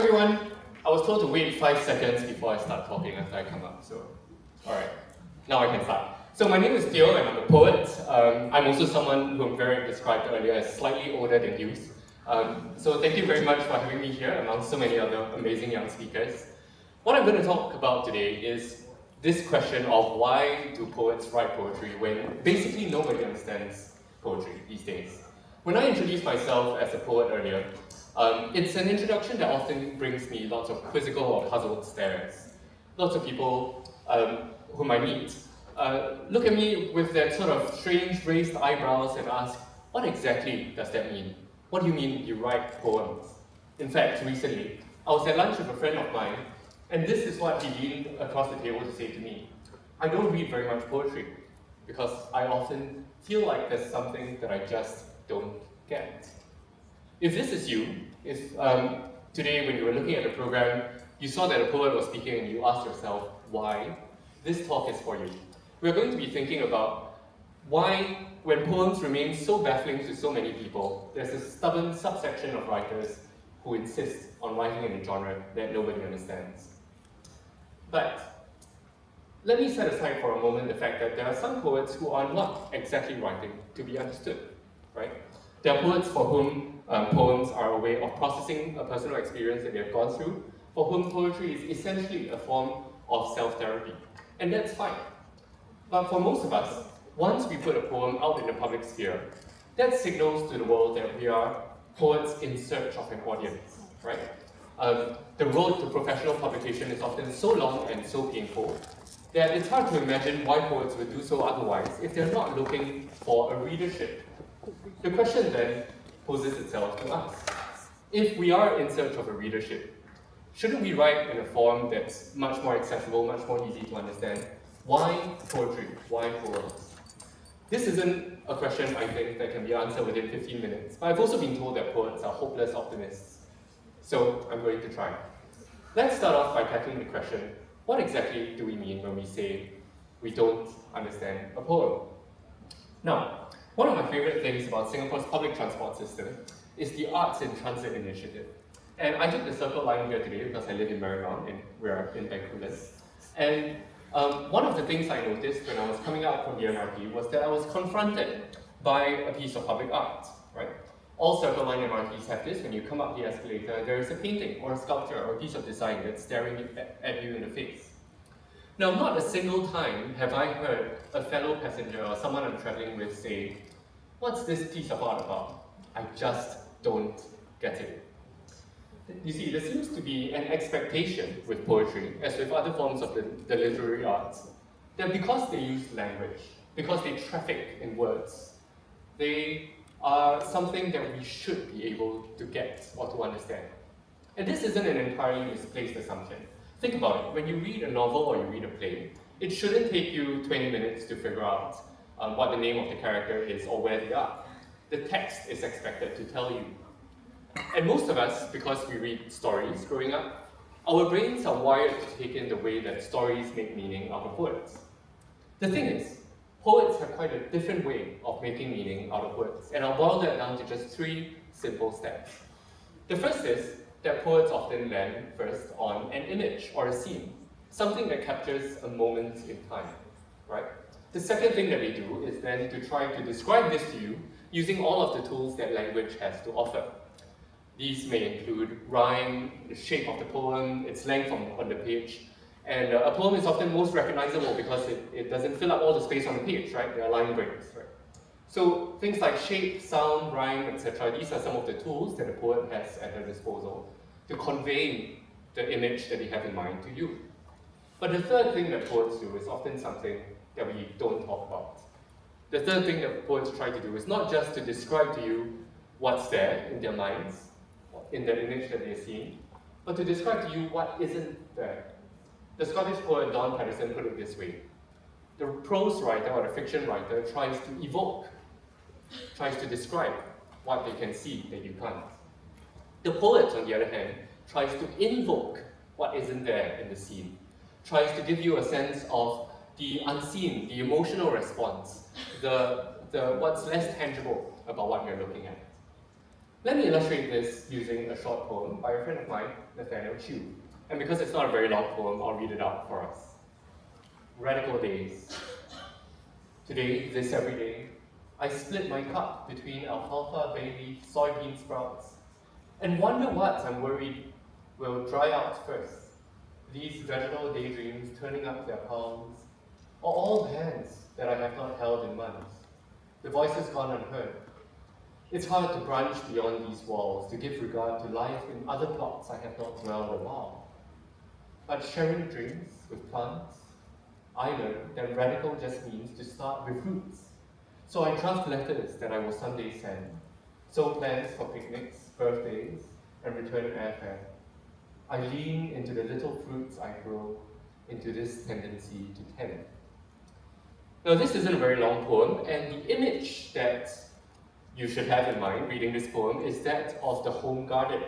everyone. I was told to wait 5 seconds before I start talking after I come up, so alright, now I can start. So my name is Theo and I'm a poet. I'm also someone whom Varric described earlier as slightly older than youth. So thank you very much for having me here among so many other amazing young speakers. What I'm going to talk about today is this question of why do poets write poetry when basically nobody understands poetry these days. When I introduced myself as a poet earlier, it's an introduction that often brings me lots of quizzical or puzzled stares. Lots of people whom I meet look at me with that sort of strange raised eyebrows and ask, what exactly does that mean? What do you mean you write poems? In fact, recently, I was at lunch with a friend of mine, and this is what he leaned across the table to say to me. I don't read very much poetry, because I often feel like there's something that I just don't get. If this is you, if today when you were looking at the program, you saw that a poet was speaking and you asked yourself why, this talk is for you. We're going to be thinking about why, when poems remain so baffling to so many people, there's a stubborn subsection of writers who insist on writing in a genre that nobody understands. But let me set aside for a moment the fact that there are some poets who are not exactly writing to be understood, right? There are poets for whom poems are a way of processing a personal experience that they have gone through, for whom poetry is essentially a form of self-therapy. And that's fine. But for most of us, once we put a poem out in the public sphere, that signals to the world that we are poets in search of an audience, right? The road to professional publication is often so long and so painful that it's hard to imagine why poets would do so otherwise if they're not looking for a readership. The question then poses itself to us. If we are in search of a readership, shouldn't we write in a form that's much more accessible, much more easy to understand? Why poetry? Why poems? This isn't a question, I think, that can be answered within 15 minutes, but I've also been told that poets are hopeless optimists. So I'm going to try. Let's start off by tackling the question, what exactly do we mean when we say we don't understand a poem? Now, one of my favorite things about Singapore's public transport system is the Arts in Transit initiative. And I took the Circle Line here today because I live in Marymount and we're in Bencoolen. And one of the things I noticed when I was coming out from the MRT was that I was confronted by a piece of public art, right? All Circle Line MRTs have this. When you come up the escalator, there is a painting or a sculpture or a piece of design that's staring at you in the face. Now, not a single time have I heard a fellow passenger or someone I'm traveling with say, what's this piece of art about? I just don't get it. You see, there seems to be an expectation with poetry, as with other forms of the literary arts, that because they use language, because they traffic in words, they are something that we should be able to get or to understand. And this isn't an entirely misplaced assumption. Think about it. When you read a novel or you read a play, it shouldn't take you 20 minutes to figure out what the name of the character is or where they are. The text is expected to tell you. And most of us, because we read stories growing up, our brains are wired to take in the way that stories make meaning out of words. The thing is, poets have quite a different way of making meaning out of words, and I'll boil that down to just 3 simple steps. The first is that poets often land first on an image or a scene, something that captures a moment in time, right? The second thing that they do is then to try to describe this to you using all of the tools that language has to offer. These may include rhyme, the shape of the poem, its length on the page, and a poem is often most recognizable because it doesn't fill up all the space on the page, right? There are line breaks, right? So things like shape, sound, rhyme, etc., these are some of the tools that a poet has at their disposal to convey the image that they have in mind to you. But the third thing that poets do is often something that we don't talk about. The third thing that poets try to do is not just to describe to you what's there in their minds, in the image that they're seeing, but to describe to you what isn't there. The Scottish poet Don Patterson put it this way. The prose writer or the fiction writer tries to evoke, tries to describe what they can see that you can't. The poet, on the other hand, tries to invoke what isn't there in the scene, tries to give you a sense of the unseen, the emotional response, the what's less tangible about what you're looking at. Let me illustrate this using a short poem by a friend of mine, Nathaniel Chu. And because it's not a very long poem, I'll read it out for us. Radical days. Today, this every day, I split my cup between alfalfa, bay leaf, soybean sprouts, and wonder what I'm worried will dry out first. These vegetal daydreams turning up their palms, or all the hands that I have not held in months, the voices gone unheard. It's hard to branch beyond these walls, to give regard to life in other plots I have not dwelled a while. But sharing dreams with plants, I learned that radical just means to start with roots. So I draft letters that I will someday send, sow plans for picnics, birthdays, and return airfare. I lean into the little fruits I grow, into this tendency to tend. Now this isn't a very long poem, and the image that you should have in mind reading this poem is that of the home garden.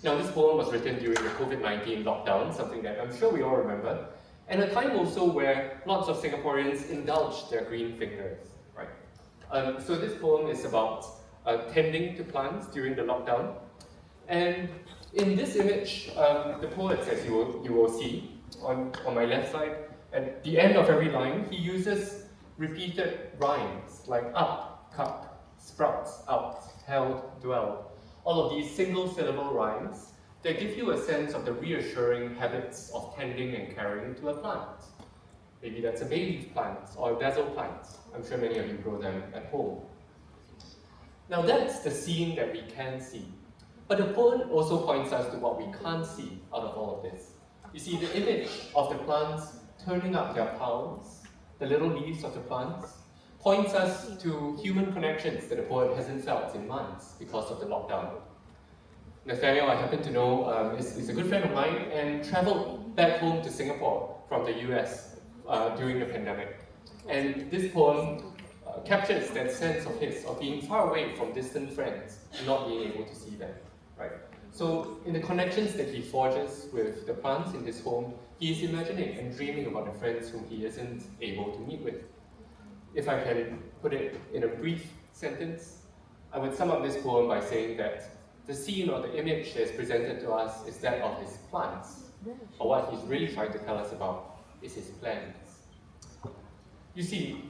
Now this poem was written during the COVID-19 lockdown, something that I'm sure we all remember, and a time also where lots of Singaporeans indulged their green fingers, right? So this poem is about tending to plants during the lockdown. And in this image, the poet, as you will see on my left side, at the end of every line, he uses repeated rhymes like up, cup, sprouts, out, held, dwell. All of these single syllable rhymes that give you a sense of the reassuring habits of tending and caring to a plant. Maybe that's a bay leaf plant or a basil plant. I'm sure many of you grow them at home. Now that's the scene that we can see. But the poem also points us to what we can't see out of all of this. You see, the image of the plants turning up their palms, the little leaves of the plants, points us to human connections that the poet hasn't felt in months because of the lockdown. Nathaniel, I happen to know, is a good friend of mine and traveled back home to Singapore from the US during the pandemic. And this poem captures that sense of his, of being far away from distant friends and not being able to see them, right? So in the connections that he forges with the plants in his home, he is imagining and dreaming about the friends whom he isn't able to meet with. If I can put it in a brief sentence, I would sum up this poem by saying that the scene or the image that is presented to us is that of his plants, or what he's really trying to tell us about is his plans. You see,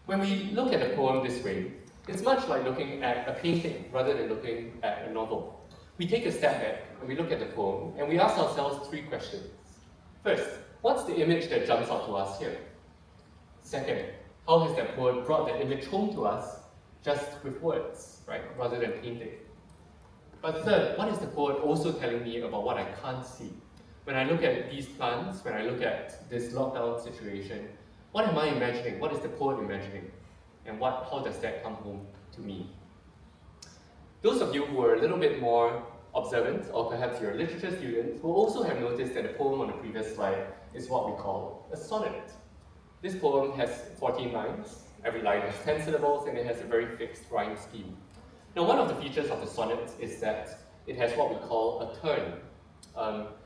when we look at a poem this way, it's much like looking at a painting rather than looking at a novel. We take a step back and we look at the poem and we ask ourselves three questions. First, what's the image that jumps out to us here? Second, how has that poet brought that image home to us just with words, right, rather than painting? But third, what is the poet also telling me about what I can't see? When I look at these plants, when I look at this lockdown situation, what am I imagining? What is the poet imagining? And how does that come home to me? Those of you who are a little bit more observant, or perhaps you're literature students, will also have noticed that the poem on the previous slide is what we call a sonnet. This poem has 14 lines. Every line has 10 syllables, and it has a very fixed rhyme scheme. Now, one of the features of the sonnet is that it has what we call a turn.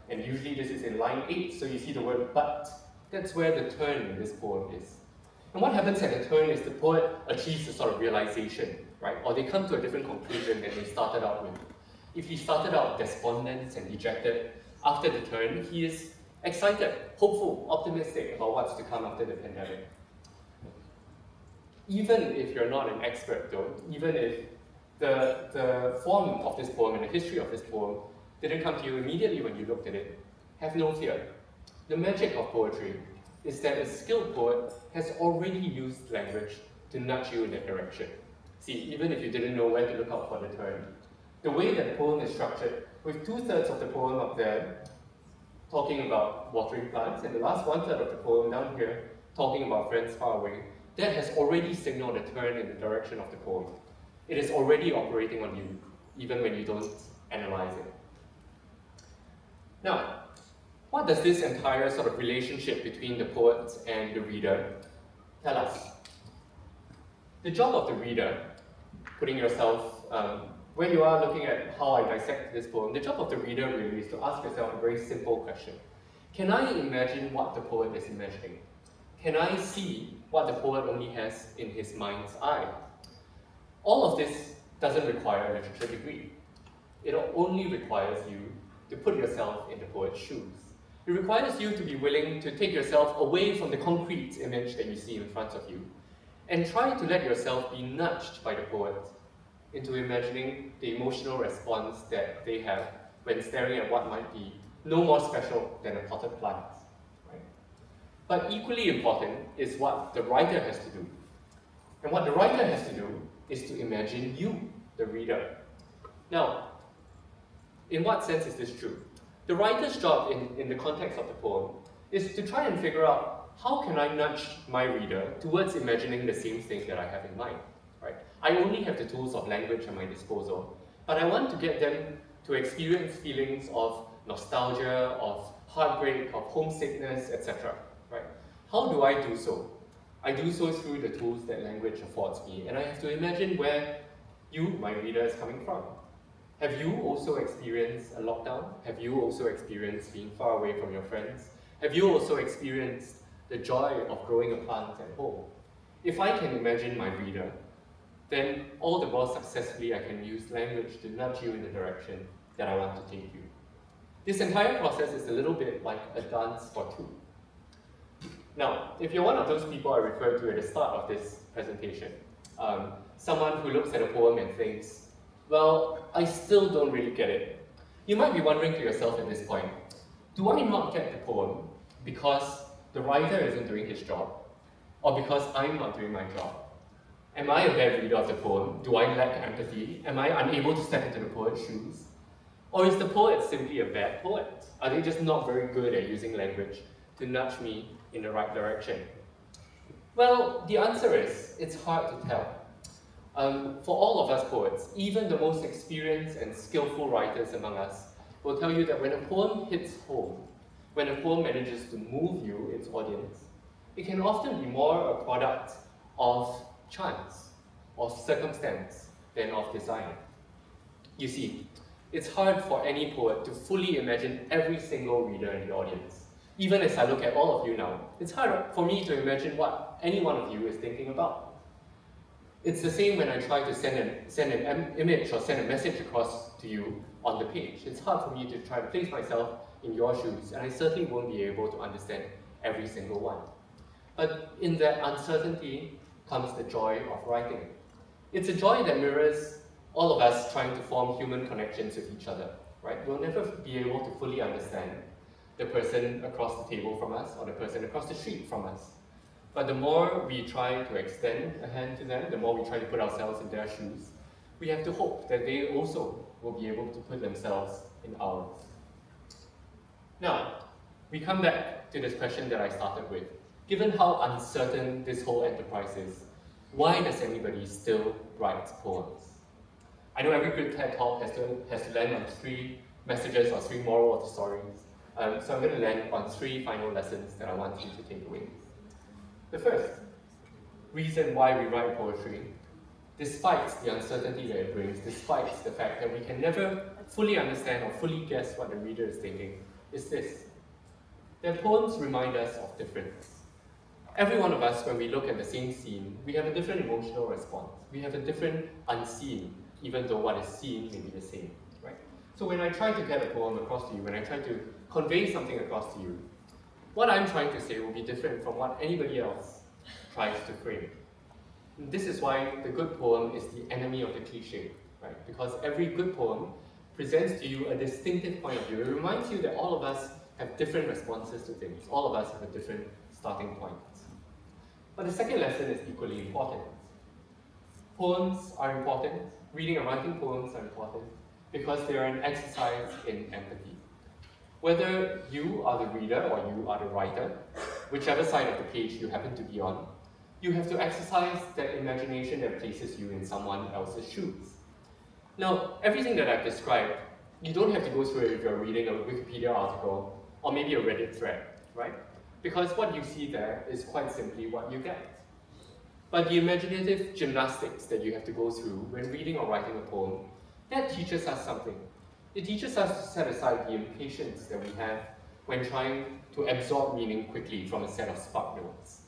And usually this is in line 8, so you see the word but. That's where the turn in this poem is. And what happens at the turn is the poet achieves a sort of realization, right? Or they come to a different conclusion than they started out with. If he started out despondent and dejected, after the turn, he is excited, hopeful, optimistic about what's to come after the pandemic. Even if you're not an expert though, even if the form of this poem and the history of this poem didn't come to you immediately when you looked at it, have no fear. The magic of poetry is that a skilled poet has already used language to nudge you in that direction. See, even if you didn't know where to look out for the turn, the way that the poem is structured, with 2/3 of the poem up there talking about watering plants, and the last 1/3 of the poem down here talking about friends far away, that has already signaled a turn in the direction of the poem. It is already operating on you, even when you don't analyze it. Now, what does this entire sort of relationship between the poet and the reader tell us? The job of the reader, putting yourself where you are looking at how I dissect this poem, the job of the reader really is to ask yourself a very simple question. Can I imagine what the poet is imagining? Can I see what the poet only has in his mind's eye? All of this doesn't require a literature degree. It only requires you to put yourself in the poet's shoes. It requires you to be willing to take yourself away from the concrete image that you see in front of you and try to let yourself be nudged by the poet into imagining the emotional response that they have when staring at what might be no more special than a potted plant. Right? But equally important is what the writer has to do. And what the writer has to do is to imagine you, the reader. Now, in what sense is this true? The writer's job in the context of the poem is to try and figure out how can I nudge my reader towards imagining the same thing that I have in mind. Right? I only have the tools of language at my disposal, but I want to get them to experience feelings of nostalgia, of heartbreak, of homesickness, etc. Right? How do I do so? I do so through the tools that language affords me, and I have to imagine where you, my reader, is coming from. Have you also experienced a lockdown? Have you also experienced being far away from your friends? Have you also experienced the joy of growing a plant at home? If I can imagine my reader, then all the more successfully I can use language to nudge you in the direction that I want to take you. This entire process is a little bit like a dance for two. Now, if you're one of those people I referred to at the start of this presentation, someone who looks at a poem and thinks, well, I still don't really get it. You might be wondering to yourself at this point, do I not get the poem because the writer isn't doing his job, or because I'm not doing my job? Am I a bad reader of the poem? Do I lack empathy? Am I unable to step into the poet's shoes? Or is the poet simply a bad poet? Are they just not very good at using language to nudge me in the right direction? Well, the answer is, it's hard to tell. For all of us poets, even the most experienced and skillful writers among us will tell you that when a poem hits home, when a poem manages to move you, its audience, it can often be more a product of chance, of circumstance, than of design. You see, it's hard for any poet to fully imagine every single reader in the audience. Even as I look at all of you now, it's hard for me to imagine what any one of you is thinking about. It's the same when I try to send an image or send a message across to you on the page. It's hard for me to try to place myself in your shoes, and I certainly won't be able to understand every single one. But in that uncertainty comes the joy of writing. It's a joy that mirrors all of us trying to form human connections with each other, right? We'll never be able to fully understand the person across the table from us or the person across the street from us. But the more we try to extend a hand to them, the more we try to put ourselves in their shoes, we have to hope that they also will be able to put themselves in ours. Now, we come back to this question that I started with. Given how uncertain this whole enterprise is, why does anybody still write poems? I know every good TED Talk has to land on 3 messages or 3 moral of the stories. So I'm going to land on 3 final lessons that I want you to take away. The first reason why we write poetry, despite the uncertainty that it brings, despite the fact that we can never fully understand or fully guess what the reader is thinking, is this: that poems remind us of difference. Every one of us, when we look at the same scene, we have a different emotional response. We have a different unseen, even though what is seen may be the same, right? So when I try to get a poem across to you, when I try to convey something across to you, what I'm trying to say will be different from what anybody else tries to frame. And this is why the good poem is the enemy of the cliche, right? Because every good poem presents to you a distinctive point of view. It reminds you that all of us have different responses to things. All of us have a different starting point. But the second lesson is equally important. Poems are important. Reading and writing poems are important because they are an exercise in empathy. Whether you are the reader or you are the writer, whichever side of the page you happen to be on, you have to exercise that imagination that places you in someone else's shoes. Now, everything that I've described, you don't have to go through it if you're reading a Wikipedia article or maybe a Reddit thread, right? Because what you see there is quite simply what you get. But the imaginative gymnastics that you have to go through when reading or writing a poem, that teaches us something. It teaches us to set aside the impatience that we have when trying to absorb meaning quickly from a set of spark notes.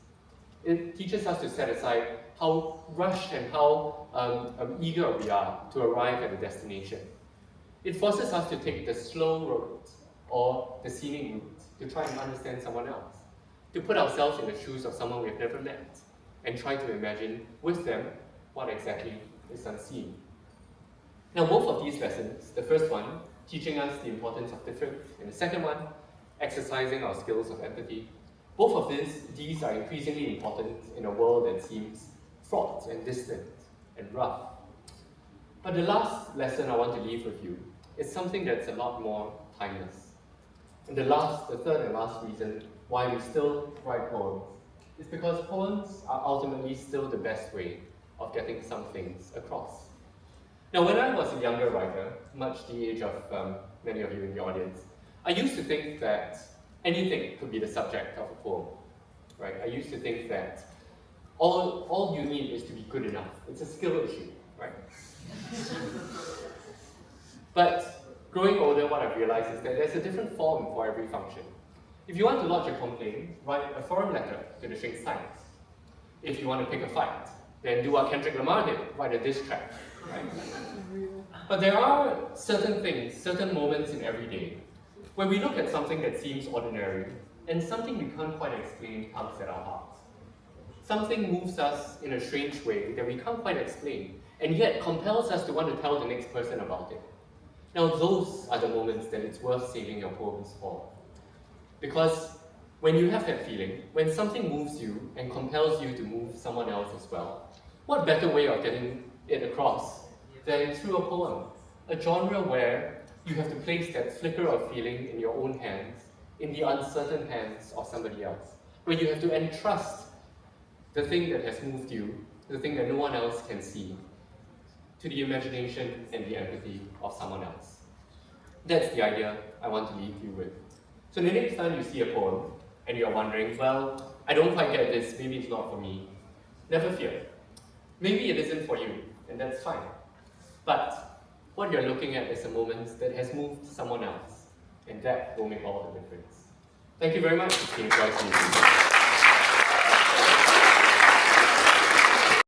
It teaches us to set aside how rushed and how eager we are to arrive at a destination. It forces us to take the slow route or the scenic route to try and understand someone else, to put ourselves in the shoes of someone we've never met, and try to imagine with them what exactly is unseen. Now, both of these lessons, the first one, teaching us the importance of difference, and the second one, exercising our skills of empathy, both of these are increasingly important in a world that seems fraught and distant and rough. But the last lesson I want to leave with you is something that's a lot more timeless. And the third and last reason why we still write poems is because poems are ultimately still the best way of getting some things across. Now, when I was a younger writer, much the age of many of you in the audience, I used to think that anything could be the subject of a poem, right? I used to think that all you need is to be good enough. It's a skill issue, right? But growing older, what I've realized is that there's a different form for every function. If you want to lodge a complaint, write a forum letter to the Sing Science. If you want to pick a fight, then do what Kendrick Lamar did, write a diss track, right? But there are certain things, certain moments in every day, where we look at something that seems ordinary, and something we can't quite explain tugs at our hearts. Something moves us in a strange way that we can't quite explain, and yet compels us to want to tell the next person about it. Now, those are the moments that it's worth saving your poems for. Because when you have that feeling, when something moves you and compels you to move someone else as well, what better way of getting it across than through a poem? A genre where you have to place that flicker of feeling in your own hands, in the uncertain hands of somebody else, where you have to entrust the thing that has moved you, the thing that no one else can see, to the imagination and the empathy of someone else. That's the idea I want to leave you with. So the next time you see a poem and you're wondering, well, I don't quite get this, maybe it's not for me, never fear. Maybe it isn't for you, and that's fine. But what you're looking at is a moment that has moved someone else, and that will make all the difference. Thank you very much. It's been a pleasure.